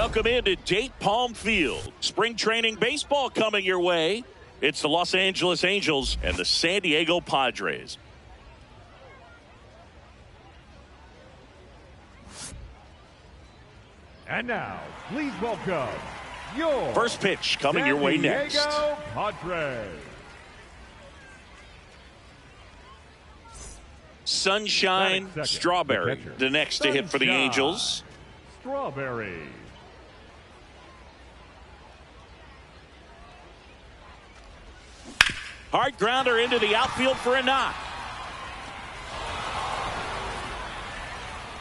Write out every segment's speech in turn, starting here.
Welcome into Date Palm Field. Spring training baseball coming your way. It's the Los Angeles Angels and the San Diego Padres. And now, please welcome your first pitch coming your way next. San Diego Padres. Sunshine Strawberry, the next to hit for the Angels. Strawberry. Hard grounder into the outfield for a knock.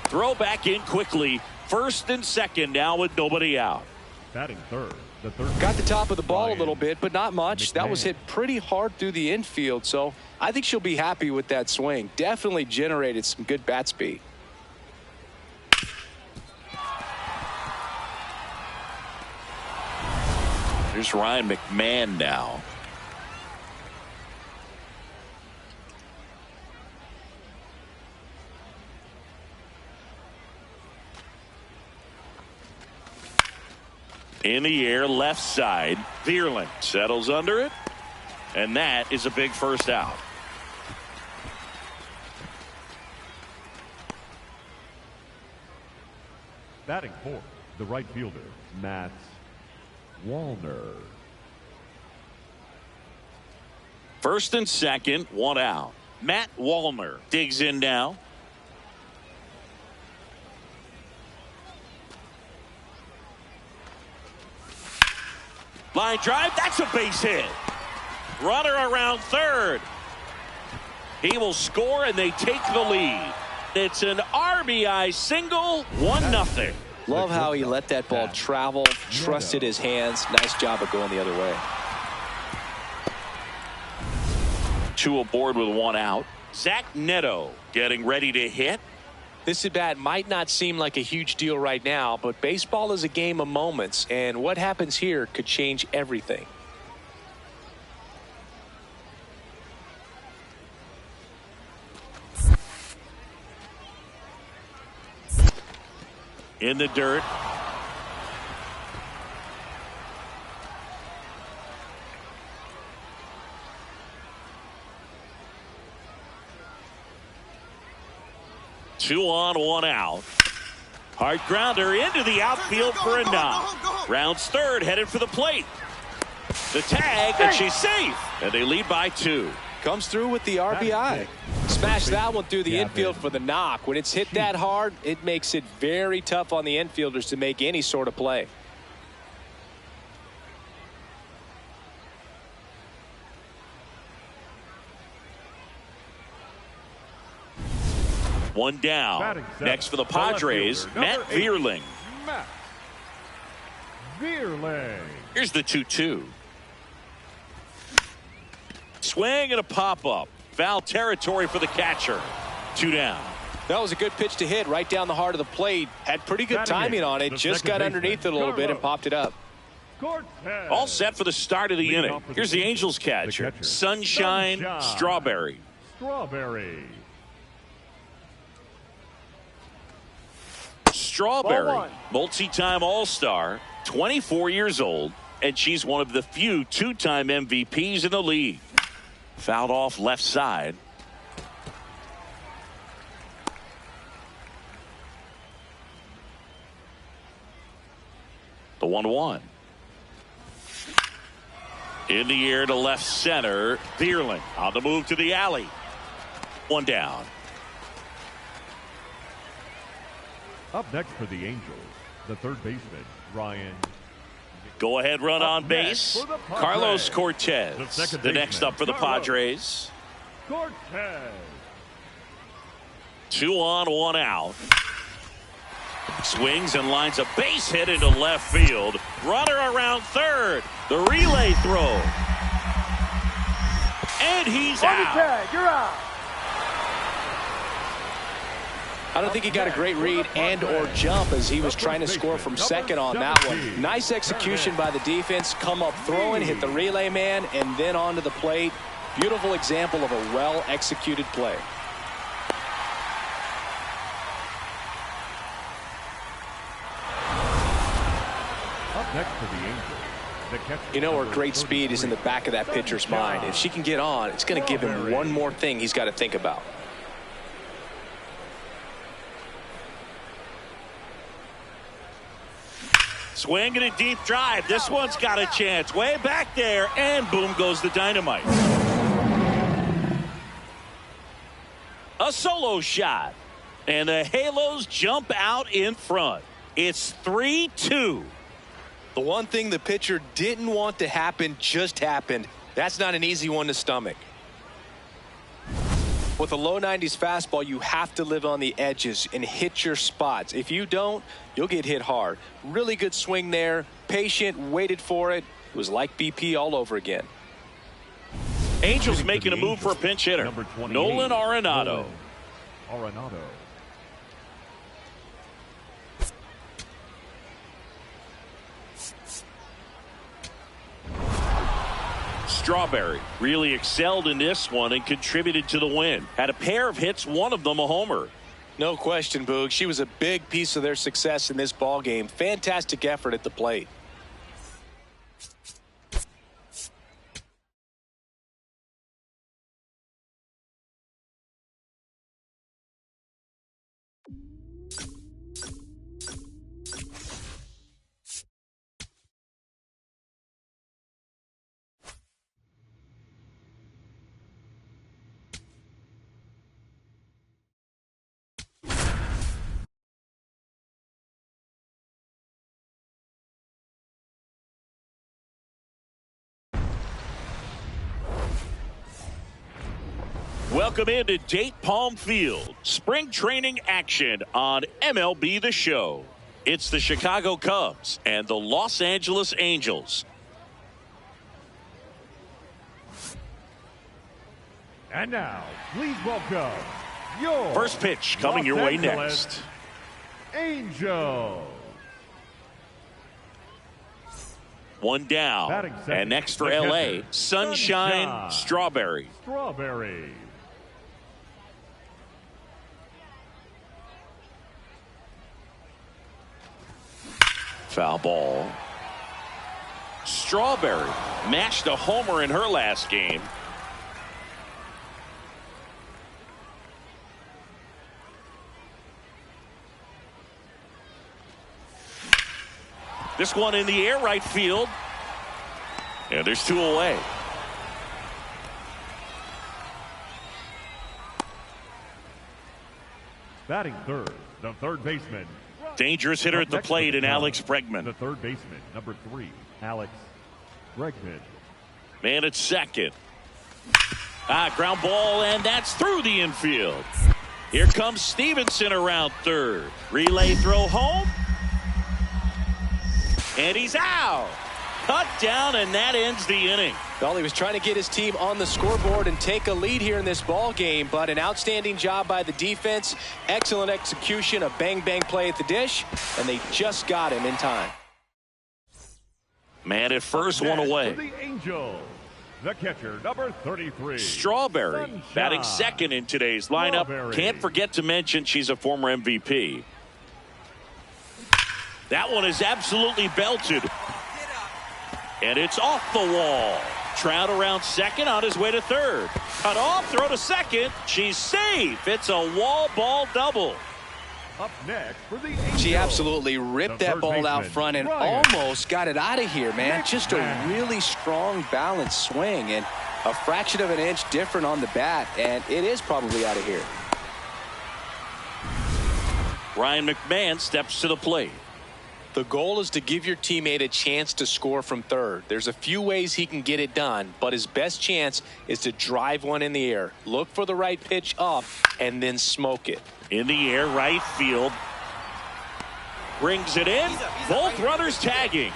Throw back in quickly. First and second now with nobody out. Batting third. Got the top of the ball a little bit, but not much. That was hit pretty hard through the infield, so I think she'll be happy with that swing. Definitely generated some good bat speed. Here's Ryan McMahon now. In the air, left side. Vierling settles under it. And that is a big first out. Batting fourth, the right fielder, Matt Wallner. First and second, one out. Matt Wallner digs in now. Line drive, that's a base hit. Runner around third. He will score and they take the lead. It's an RBI single, 1-0. Love how he let that ball travel, trusted his hands. Nice job of going the other way. 2 aboard with 1 out. Zach Neto getting ready to hit. This at bat might not seem like a huge deal right now, but baseball is a game of moments, and what happens here could change everything. In the dirt. Two on, 1 out. Hard grounder into the outfield for a knock. Rounds third, headed for the plate. The tag, and she's safe. And they lead by 2. Comes through with the RBI. Smash that one through the infield for the knock. When it's hit that hard, it makes it very tough on the infielders to make any sort of play. One down. Next for the Padres, Matt Vierling. Matt Vierling. Here's the 2-2. Swing and a pop-up. Foul territory for the catcher. 2 down. That was a good pitch to hit right down the heart of the plate. Had pretty good timing on it. Just got underneath it a little bit and popped it up. All set for the start of the inning. Here's the Angels catcher. Sunshine Strawberry. Strawberry, multi-time All-Star, 24 years old, and she's one of the few 2-time MVPs in the league. Fouled off left side. The 1-1. In the air to left center. Vierling on the move to the alley. 1 down. Up next for the Angels, the third baseman, Ryan. Go ahead run on base. Carlos Cortez, the next up for the Padres. 2 on, 1 out. Swings and lines a base hit into left field. Runner around third. The relay throw. And he's out. You're out. I don't think he got a great read and or jump as he was trying to score from second on that one. Nice execution by the defense. Come up throwing, hit the relay man, and then onto the plate. Beautiful example of a well-executed play. next for the Angels, the catcher. You know her great speed is in the back of that pitcher's mind. If she can get on, it's going to give him one more thing he's got to think about. Swinging a deep drive. This one's got a chance. Way back there, and boom goes the dynamite. A solo shot. And the Halos jump out in front. It's 3-2. The one thing the pitcher didn't want to happen just happened. That's not an easy one to stomach. With a low 90s fastball, you have to live on the edges and hit your spots. If you don't, you'll get hit hard. Really good swing there. Patient, waited for it. It was like BP all over again. Angels making a move for a pinch hitter. Nolan Arenado. Arenado. Strawberry really excelled in this one and contributed to the win. Had a pair of hits, one of them a homer. No question, Boog. She was a big piece of their success in this ball game. Fantastic effort at the plate. Welcome into Date Palm Field. Spring training action on MLB The Show. It's the Chicago Cubs and the Los Angeles Angels. And now, please welcome your First pitch coming your way next. Angels. One down. And next for LA, Sunshine Strawberry. Strawberry. Foul ball. Strawberry mashed a homer in her last game. This one in the air, right field. And there's two away. Batting third, the third baseman. Dangerous hitter at the plate in Alex Bregman. The third baseman, number 3, Alex Bregman. Man at second. Ground ball, and that's through the infield. Here comes Stevenson around third. Relay throw home. And he's out. Cut down, and that ends the inning. Well, he was trying to get his team on the scoreboard and take a lead here in this ball game, but an outstanding job by the defense. Excellent execution, a bang-bang play at the dish, and they just got him in time. Man at first, one away. For the Angels, the catcher, number 33. Strawberry batting second in today's lineup. Strawberry. Can't forget to mention she's a former MVP. That one is absolutely belted. And it's off the wall. Trout around second, on his way to third. Cut off, throw to second. She's safe. It's a wall ball double. Up next for the Angels. She absolutely ripped that ball out front and almost got it out of here, man. Just a really strong, balanced swing, and a fraction of an inch different on the bat, and it is probably out of here. Ryan McMahon steps to the plate. The goal is to give your teammate a chance to score from third. There's a few ways he can get it done, but his best chance is to drive one in the air. Look for the right pitch up and then smoke it. In the air, right field. Brings it in. Both runners tagging.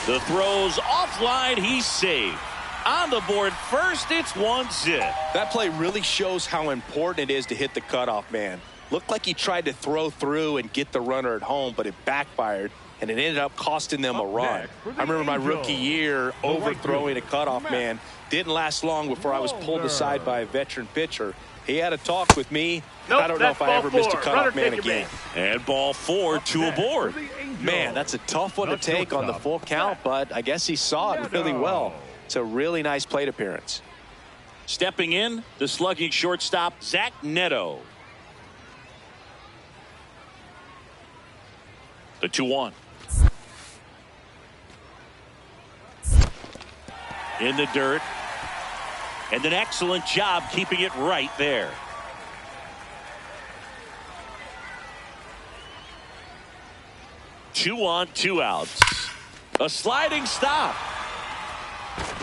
The throw's offline. He's safe. On the board first, it's 1-zip. That play really shows how important it is to hit the cutoff man. Looked like he tried to throw through and get the runner at home, but it backfired. and it ended up costing them a run. I remember my rookie year overthrowing a cutoff man. Didn't last long before I was pulled aside by a veteran pitcher. He had a talk with me. Nope, I don't know if I ever missed a cutoff man again. And ball 4, 2 aboard. Man, that's a tough one to take on the full count, but I guess he saw it really well. It's a really nice plate appearance. Stepping in, the slugging shortstop, Zach Neto. The 2-1. In the dirt. And an excellent job keeping it right there. Two on, 2 outs. A sliding stop.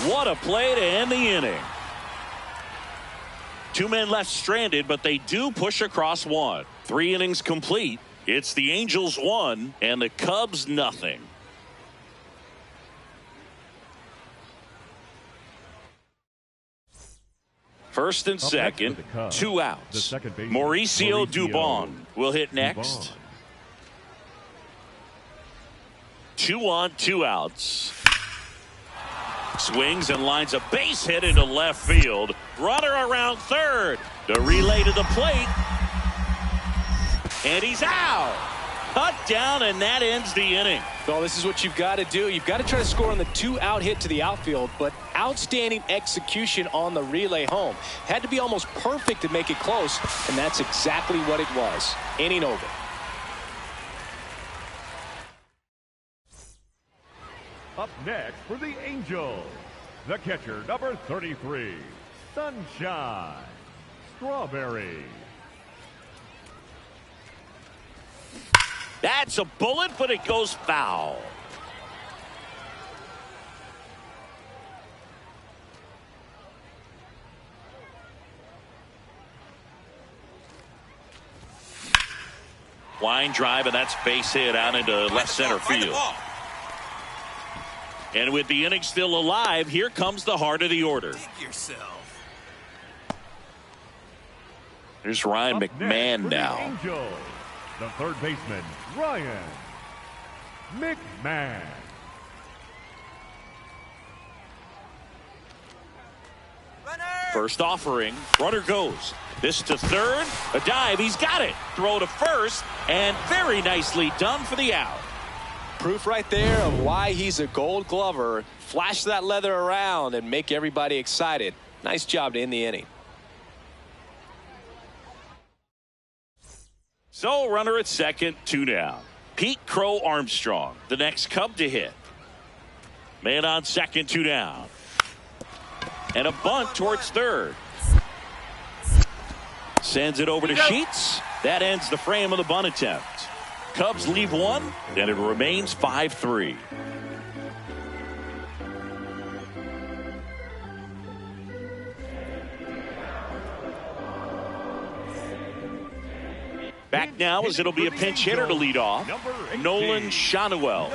What a play to end the inning. 2 men left stranded, but they do push across 1. 3 innings complete. It's the Angels 1 and the Cubs nothing. First and second, 2 outs. Mauricio Dubon will hit next. 2 on, 2 outs. Swings and lines a base hit into left field. Runner around third. The relay to the plate. And he's out. Cut down, and that ends the inning. Well, this is what you've got to do. You've got to try to score on the 2-out hit to the outfield, but outstanding execution on the relay home. Had to be almost perfect to make it close, and that's exactly what it was. Inning over. Up next for the Angels, the catcher, number 33, Sunshine Strawberry. That's a bullet, but it goes foul. Line drive, and that's base hit out into left center field. And with the inning still alive, here comes the heart of the order. Here's Ryan McMahon now. Angels, the third baseman, Ryan McMahon. First offering, runner goes. This to third, a dive, he's got it. Throw to first, and very nicely done for the out. Proof right there of why he's a Gold Glover. Flash that leather around and make everybody excited. Nice job to end the inning. So runner at second, 2 down. Pete Crow Armstrong, the next Cub to hit. Man on second, 2 down. And a bunt towards third. Sends it over to Sheets. That ends the frame of the bunt attempt. Cubs leave 1, and it remains 5-3. Back now as it'll be a pinch hitter to lead off. Nolan Shanuel.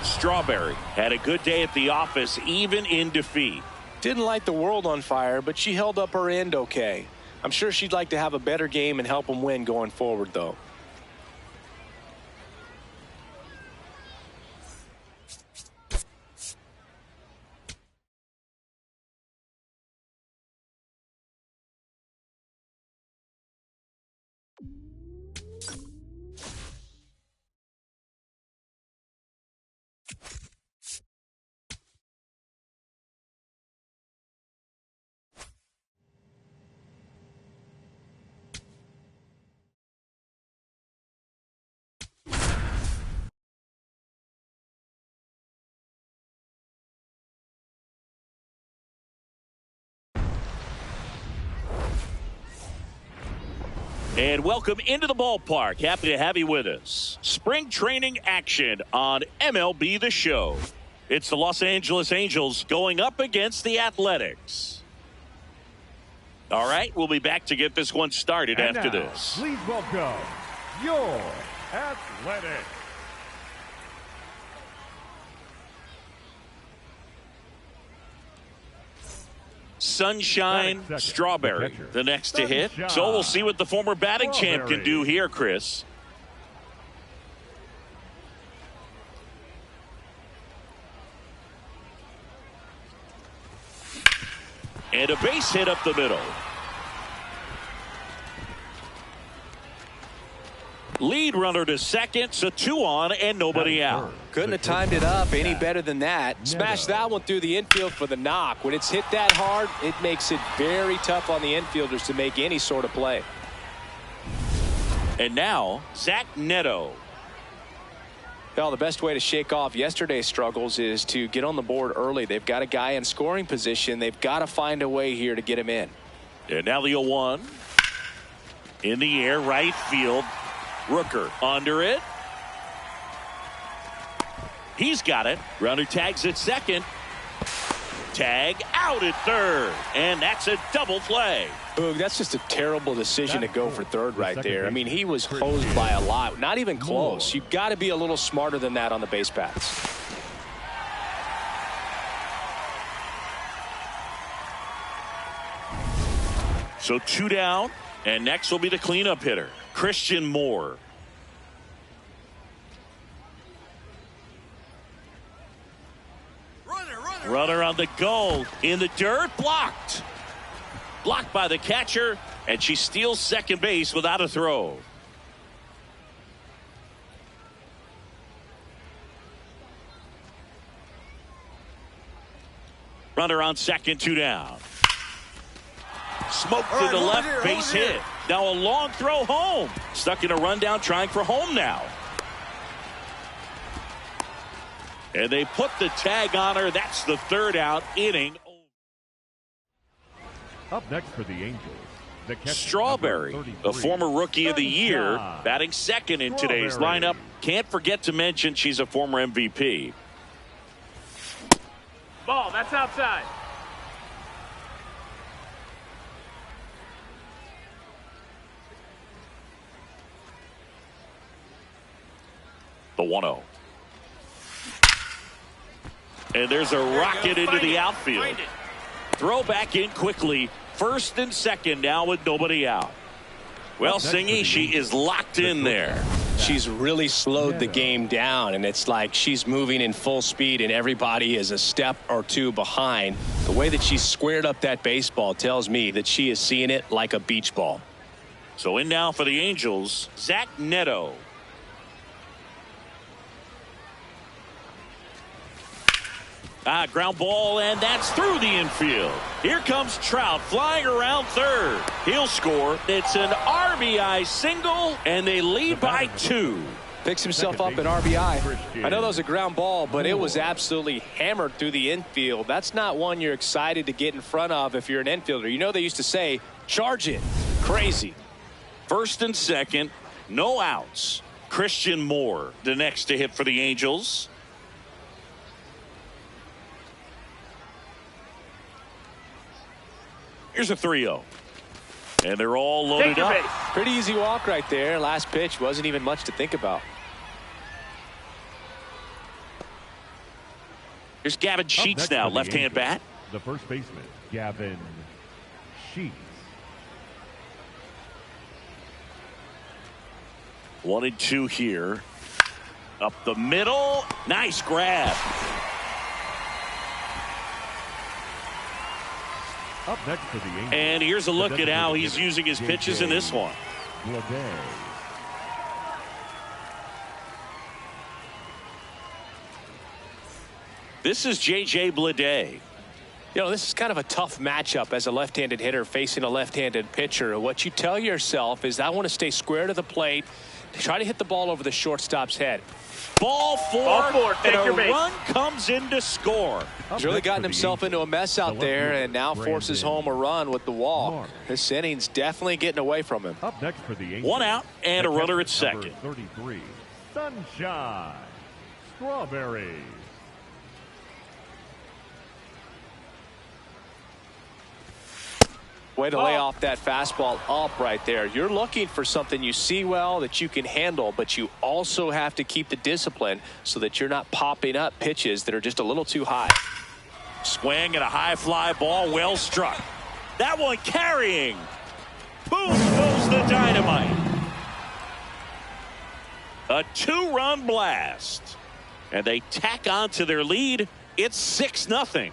Strawberry had a good day at the office, even in defeat. Didn't light the world on fire, but she held up her end okay. I'm sure she'd like to have a better game and help them win going forward, though. And welcome into the ballpark. Happy to have you with us. Spring training action on MLB The Show. It's the Los Angeles Angels going up against the Athletics. All right, we'll be back to get this one started And after now, this. Please welcome your Athletics. Sunshine Strawberry, the next to hit. So we'll see what the former batting champ can do here, Chris. And a base hit up the middle. Lead runner to second, so 2 on and nobody out. Couldn't have timed it up any better than that. Smashed that one through the infield for the knock. When it's hit that hard, it makes it very tough on the infielders to make any sort of play. And now, Zach Neto. Well, the best way to shake off yesterday's struggles is to get on the board early. They've got a guy in scoring position. They've got to find a way here to get him in. And now the 0-1. In the air, right field. Rooker under it. He's got it. Runner tags at second. Tag out at third. And that's a double play. Boog, that's just a terrible decision to go for third right there. I mean, he was hosed by a lot. Not even close. You've got to be a little smarter than that on the base paths. So 2 down. And next will be the cleanup hitter, Christian Moore. Runner on the goal. In the dirt. Blocked. Blocked by the catcher. And she steals second base without a throw. Runner on second, 2 down. Smoked to the left, base hit. Now a long throw home. Stuck in a rundown, trying for home now. And they put the tag on her. That's the 3rd out inning. Up next for the Angels, the catcher, Strawberry, the former Rookie of the Year, batting second in today's lineup. Can't forget to mention she's a former MVP. Ball, that's outside. The 1-0. And there's a rocket into the outfield. Throw back in quickly. First and second now with nobody out. Well, Singy, she is locked in there. She's really slowed the game down, and it's like she's moving in full speed, and everybody is a step or 2 behind. The way that she squared up that baseball tells me that she is seeing it like a beach ball. So in now for the Angels, Zach Neto. Ground ball, and that's through the infield. Here comes Trout flying around third. He'll score. It's an RBI single, and they lead by 2. Picks himself up an RBI. I know that was a ground ball, but it was absolutely hammered through the infield. That's not one you're excited to get in front of if you're an infielder. You know they used to say, charge it. Crazy. First and second, no outs. Christian Moore, the next to hit for the Angels. Here's a 3-0. And they're all loaded up. Pretty easy walk right there. Last pitch wasn't even much to think about. Here's Gavin Sheets now, left-hand bat. The first baseman, Gavin Sheets. 1-2 here. Up the middle. Nice grab. Up next for the Angels. And here's a look at how he's using his pitches in this one. This is J.J. Bleday. You know, this is kind of a tough matchup as a left-handed hitter facing a left-handed pitcher. What you tell yourself is, I want to stay square to the plate, try to hit the ball over the shortstop's head. Ball four. Take your base. Run comes in to score. He's really gotten himself into a mess out there, and now forces home a run with the walk. This inning's definitely getting away from him. Up next for the Angels, 1 out and a runner at second. 33, Sunshine Strawberry. Way to lay off that fastball up right there. You're looking for something you see well that you can handle, but you also have to keep the discipline so that you're not popping up pitches that are just a little too high. Swing and a high fly ball, well struck. That one carrying. Boom goes the dynamite. A 2-run blast. And they tack on to their lead. It's 6-0.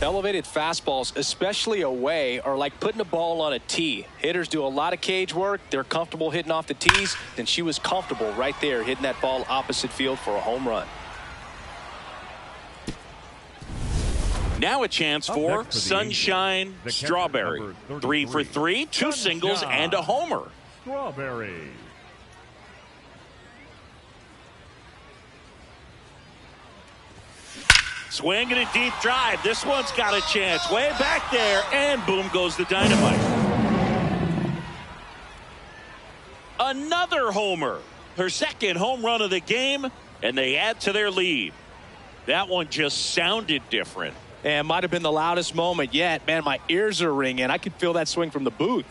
Elevated fastballs, especially away, are like putting a ball on a tee. Hitters do a lot of cage work. They're comfortable hitting off the tees. And she was comfortable right there hitting that ball opposite field for a home run. Now a chance for Sunshine Strawberry. 3 for 3, 2 singles and a homer. Strawberry. Swing and a deep drive. This one's got a chance. Way back there, and boom goes the dynamite. Another homer. Her second home run of the game, and they add to their lead. That one just sounded different. And might have been the loudest moment yet. Man, my ears are ringing. I could feel that swing from the booth.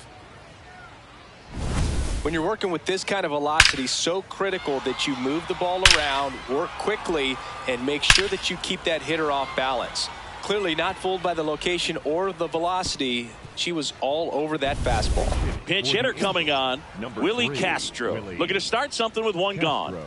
When you're working with this kind of velocity, so critical that you move the ball around, work quickly, and make sure that you keep that hitter off balance. Clearly not fooled by the location or the velocity. She was all over that fastball. Pinch hitter coming on, Willie Castro. Looking to start something with one gone.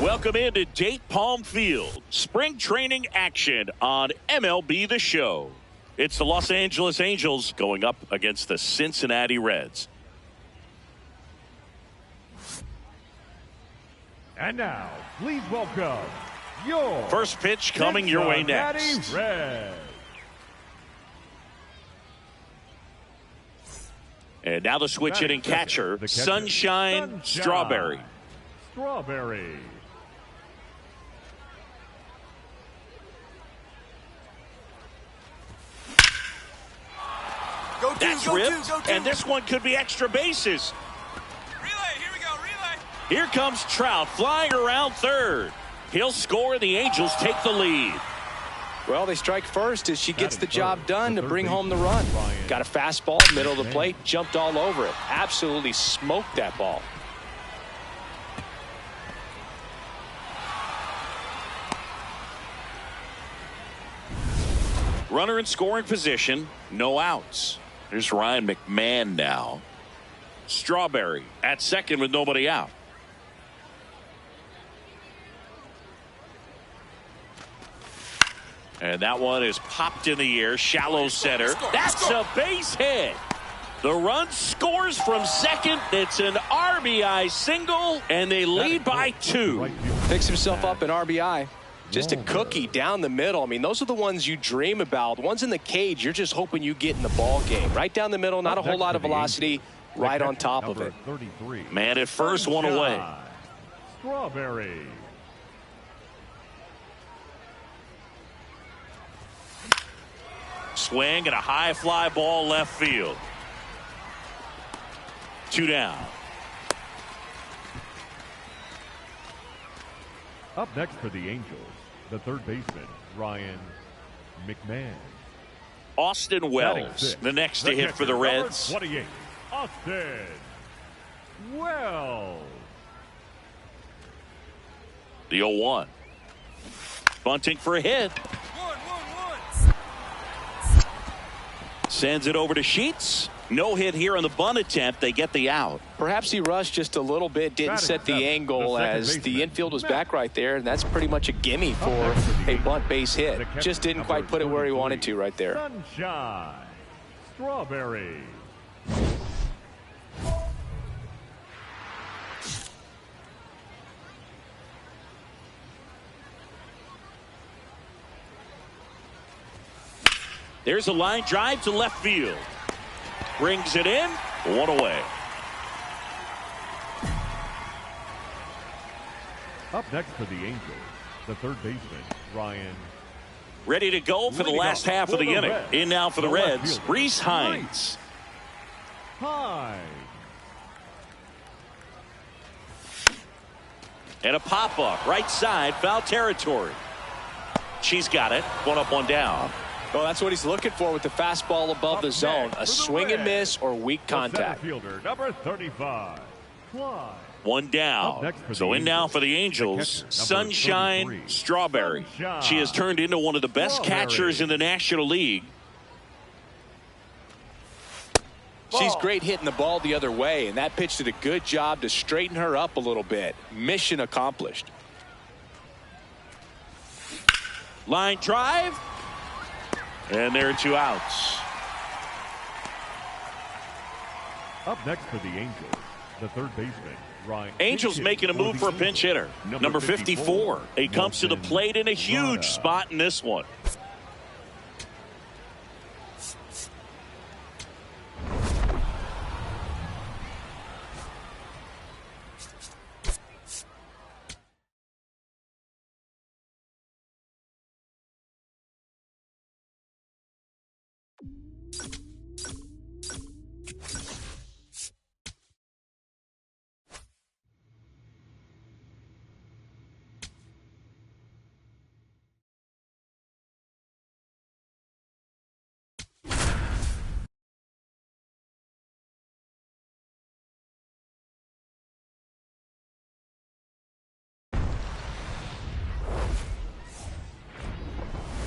Welcome into Date Palm Field. Spring training action on MLB The Show. It's the Los Angeles Angels going up against the Cincinnati Reds. And now, please welcome your first pitch coming your way next. Reds. And now the switch hitting catcher, Sunshine Strawberry. Strawberry. That's ripped, and this one could be extra bases. Relay, here we go, relay. Here comes Trout flying around third. He'll score, and the Angels take the lead. Well, they strike first as she gets the job done to bring home the run. Got a fastball, middle of the plate, jumped all over it. Absolutely smoked that ball. Runner in scoring position, no outs. Here's Ryan McMahon now. Strawberry at second with nobody out. And that one is popped in the air, shallow center. That's a base hit. The run scores from second. It's an RBI single, and they lead by 2. Picks himself up an RBI. Just a cookie down the middle. I mean, those are the ones you dream about. The ones in the cage, you're just hoping you get in the ball game. Right down the middle, not a whole lot of velocity, right on top of it. Man at first, one away. Strawberry. Swing and a high fly ball left field. 2 down. Up next for the Angels, the third baseman, Ryan McMahon. Austin Wells, the next to hit for the Reds. 28, Austin Wells. The 0-1. Bunting for a hit. Sends it over to Sheets. No hit here on the bunt attempt. They get the out. Perhaps he rushed just a little bit, didn't set the angle as the infield was back right there, and that's pretty much a gimme for a bunt base hit. Just didn't quite put it where he wanted to right there. Sunshine Strawberry. There's a line drive to left field. Brings it in. One away. Up next for the Angels, the third baseman, Ryan. Ready to go for the last half of the inning. In now for the Reds, Reese Hines. And a pop-up, right side, foul territory. She's got it. One up, one down. Well, that's what he's looking for with the fastball above the zone. A swing and miss or weak contact. Fielder, number 35. One down. So in now for the Angels, Sunshine Strawberry. She has turned into one of the best catchers in the National League. She's great hitting the ball the other way, and that pitch did a good job to straighten her up a little bit. Mission accomplished. Line drive. And there are 2 outs. Up next for the Angels, the third baseman, Ryan. Angels making a move for a pinch hitter. Number 54. He comes to the plate in a huge spot in this one.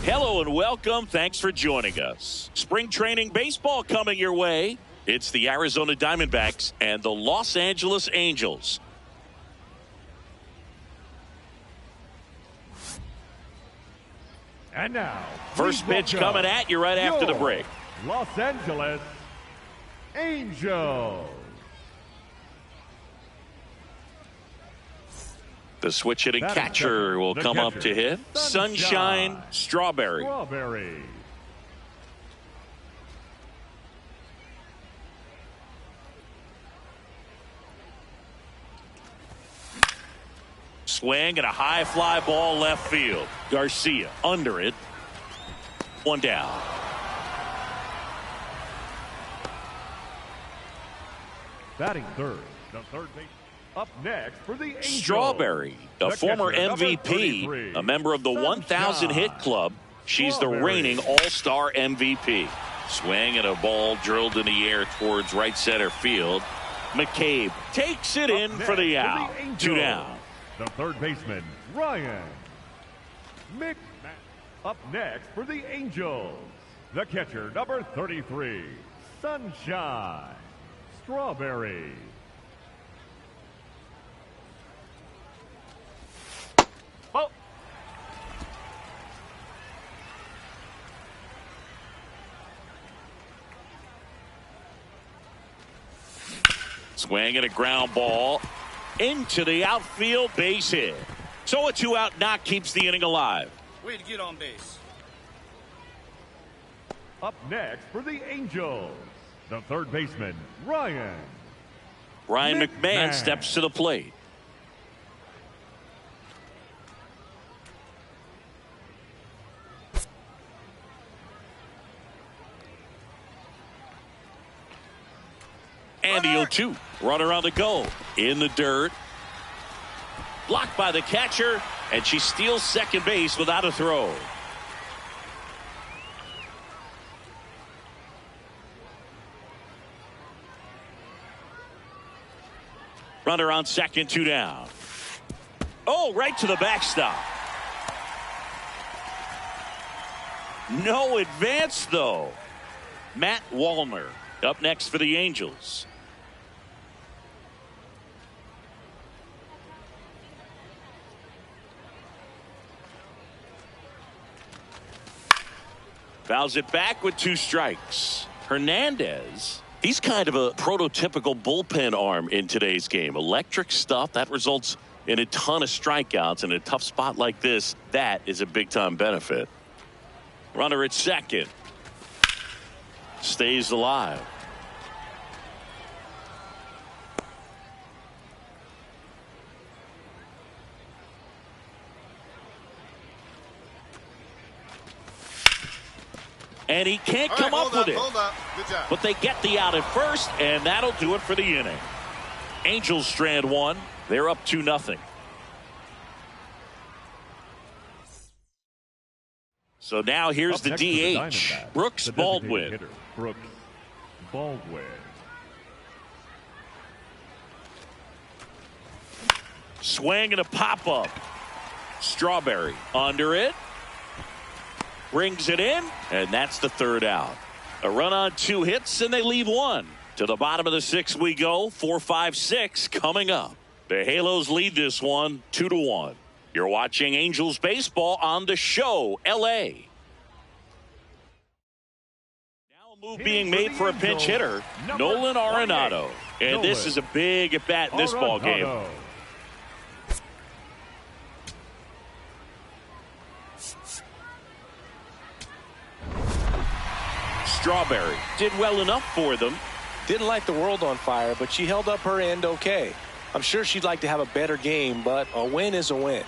Hello and welcome. Thanks for joining us. Spring training baseball coming your way. It's the Arizona Diamondbacks and the Los Angeles Angels. And now, first pitch coming at you right after the break. Los Angeles Angels. The switch hitting catcher will come up to hit. Sunshine Strawberry. Swing and a high fly ball left field. Garcia under it. One down. Batting third, the third base. Up next for the Angels, Strawberry, a former MVP, a member of the 1,000 hit club. She's the reigning all-star MVP. Swing and a ball drilled in the air towards right center field. McCabe takes it in for the out. 2 down. The third baseman, Ryan McMahon. Up next for the Angels, the catcher, number 33, Sunshine Strawberry. Swing and a ground ball into the outfield, base hit. So a 2-out knock keeps the inning alive. Way to get on base. Up next for the Angels, the third baseman, Ryan McMahon steps to the plate. And the 0-2. Runner on the go. In the dirt. Blocked by the catcher. And she steals second base without a throw. Runner on second, 2 down. Oh, right to the backstop. No advance, though. Matt Wallner up next for the Angels. Fouls it back with 2 strikes. Hernandez, he's kind of a prototypical bullpen arm in today's game. Electric stuff that results in a ton of strikeouts in a tough spot like this. That is a big time benefit. Runner at second. stays alive. And he can't come up with it. Hold up. Good job. But they get the out at first, and that'll do it for the inning. Angels strand one. They're up 2-0. So now here's the DH, Brooks Baldwin. Brooks Baldwin. Swing and a pop-up. Strawberry under it. Brings it in, and that's the third out. A run on 2 hits, and they leave one. To the bottom of the 6th we go. 4-5-6 coming up. The Halos lead this one 2-1. You're watching Angels baseball on the show, L.A. Now a move being made for a pinch hitter, Nolan Arenado. And this is a big at-bat in this ball game. Strawberry did well enough for them. Didn't light the world on fire, but she held up her end okay. I'm sure she'd like to have a better game, but a win is a win.